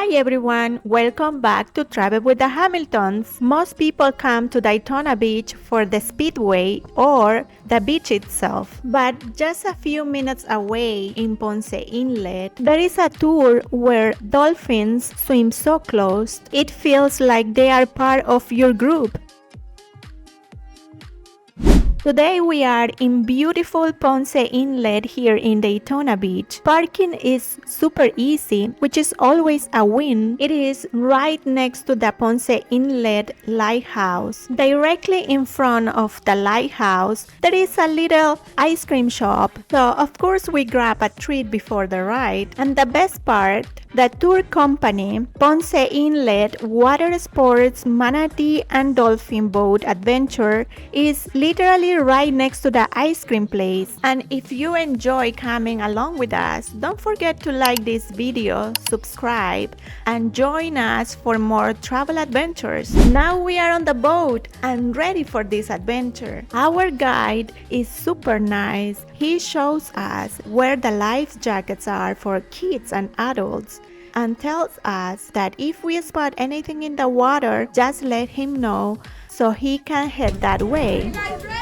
Hi everyone, welcome back to Travel with the Hamiltons. Most people come to Daytona Beach for the speedway or the beach itself. But just a few minutes away in Ponce Inlet, there is a tour where dolphins swim so close, it feels like they are part of your group. Today we are in beautiful Ponce Inlet here in Daytona Beach. Parking is super easy, which is always a win. It is right next to the Ponce Inlet Lighthouse. Directly in front of the lighthouse, there is a little ice cream shop. So of course we grab a treat before the ride. And the best part, the tour company, Ponce Inlet Watersports, Manatee and Dolphin Boat Adventure, is literally right next to the ice cream place. And if you enjoy coming along with us, don't forget to like this video, subscribe, and join us for more travel adventures. Now we are on the boat and ready for this adventure. Our guide is super nice. He shows us where the life jackets are for kids and adults, and tells us that if we spot anything in the water, just let him know so he can head that way. You guys ready?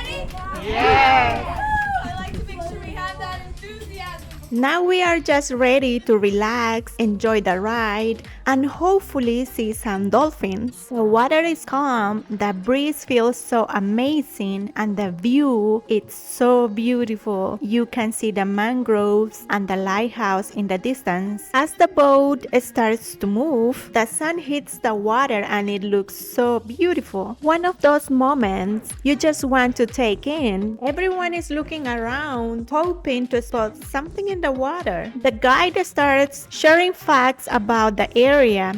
Yeah! I like to make sure we have that enthusiasm. Now we are just ready to relax, enjoy the ride, and hopefully see some dolphins. The water is calm, the breeze feels so amazing, and the view is so beautiful. You can see the mangroves and the lighthouse in the distance. As the boat starts to move, the sun hits the water and it looks so beautiful. One of those moments you just want to take in. Everyone is looking around, hoping to spot something in the water. The guide starts sharing facts about the area,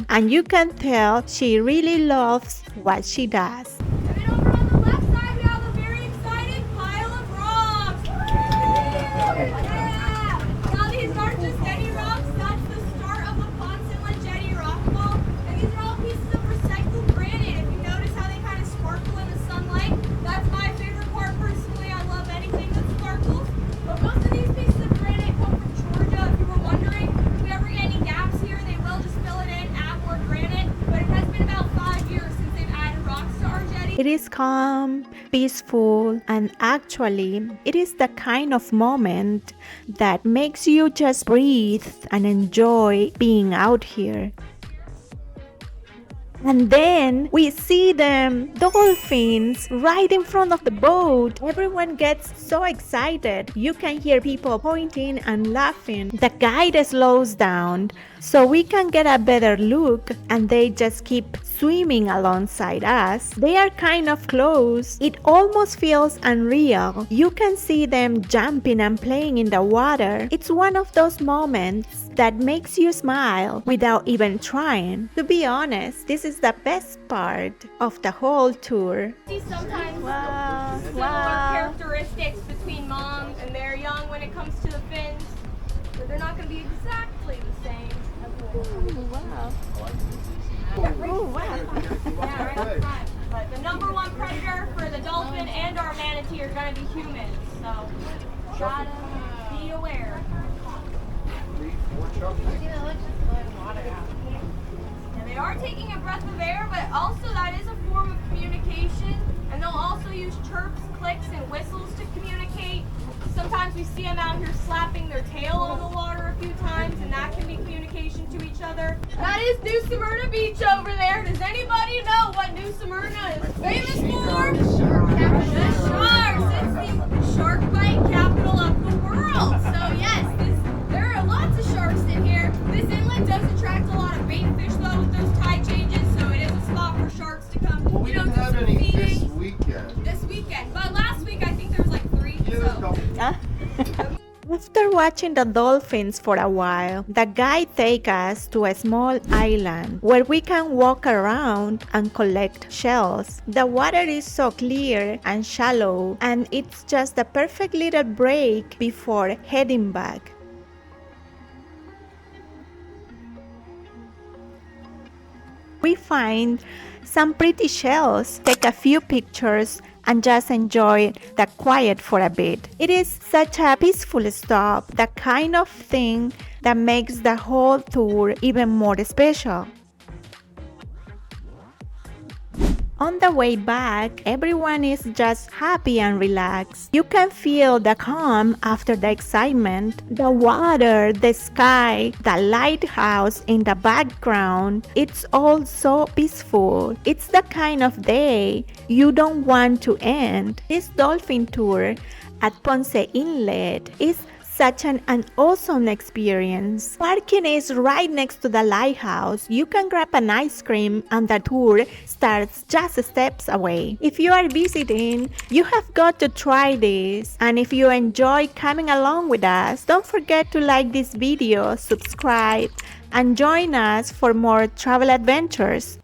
and you can tell she really loves what she does. And then over on the left side, we have a very exciting pile of rocks. Yeah! Now these aren't just any rocks, that's the start of the Ponce Inlet Jetty rock wall. And these are all pieces of recycled granite. If you notice how they kind of sparkle in the sunlight, that's my favorite part personally. I love anything that sparkles. But most of these pieces of granite come from Georgia. If you were wondering, if we ever get any gaps here, they will just fill it in, add more granite. But it has been about 5 years since they've added rocks to our jetty. It is calm, peaceful, and actually, it is the kind of moment that makes you just breathe and enjoy being out here. And then we see them, dolphins, right in front of the boat. Everyone gets so excited. You can hear people pointing and laughing. The guide slows down so we can get a better look, and they just keep swimming alongside us. They are kind of close. It almost feels unreal. You can see them jumping and playing in the water. It's one of those moments that makes you smile without even trying. To be honest, this is the best part of the whole tour. See sometimes Wow, similar characteristics between moms and their young when it comes to the fins, but they're not going to be exactly the same. Wow. Oh, wow. Yeah, right up front. But the number one predator for the dolphin and our manatee are going to be humans, so gotta be aware. Yeah, they are taking a breath of air, but also that is a form of communication, and they'll also use chirps, clicks, and whistles to communicate. Sometimes we see them out here slapping their tail on the water a few times, and that can be communication to each other. That is New Smyrna Beach over there. Does anybody know what New Smyrna is famous for? The sharks. It's the shark bite capital of the world. So yes, there are lots of sharks in here. This inlet does attract a lot of bait fish though with those tide changes, so it is a spot for sharks to come. Well, we didn't have any this weekend. This weekend, but last week I think there was like 3. After watching the dolphins for a while, the guide takes us to a small island where we can walk around and collect shells. The water is so clear and shallow, and it's just the perfect little break before heading back. We find some pretty shells, take a few pictures, and just enjoy the quiet for a bit. It is such a peaceful stop, the kind of thing that makes the whole tour even more special. On the way back, everyone is just happy and relaxed. You can feel the calm after the excitement. The water, the sky, the lighthouse in the background, it's all so peaceful. It's the kind of day you don't want to end. This dolphin tour at Ponce Inlet is such an awesome experience. Parking is right next to the lighthouse. You can grab an ice cream and the tour starts just steps away. If you are visiting, you have got to try this. And if you enjoy coming along with us, don't forget to like this video, subscribe, and join us for more travel adventures.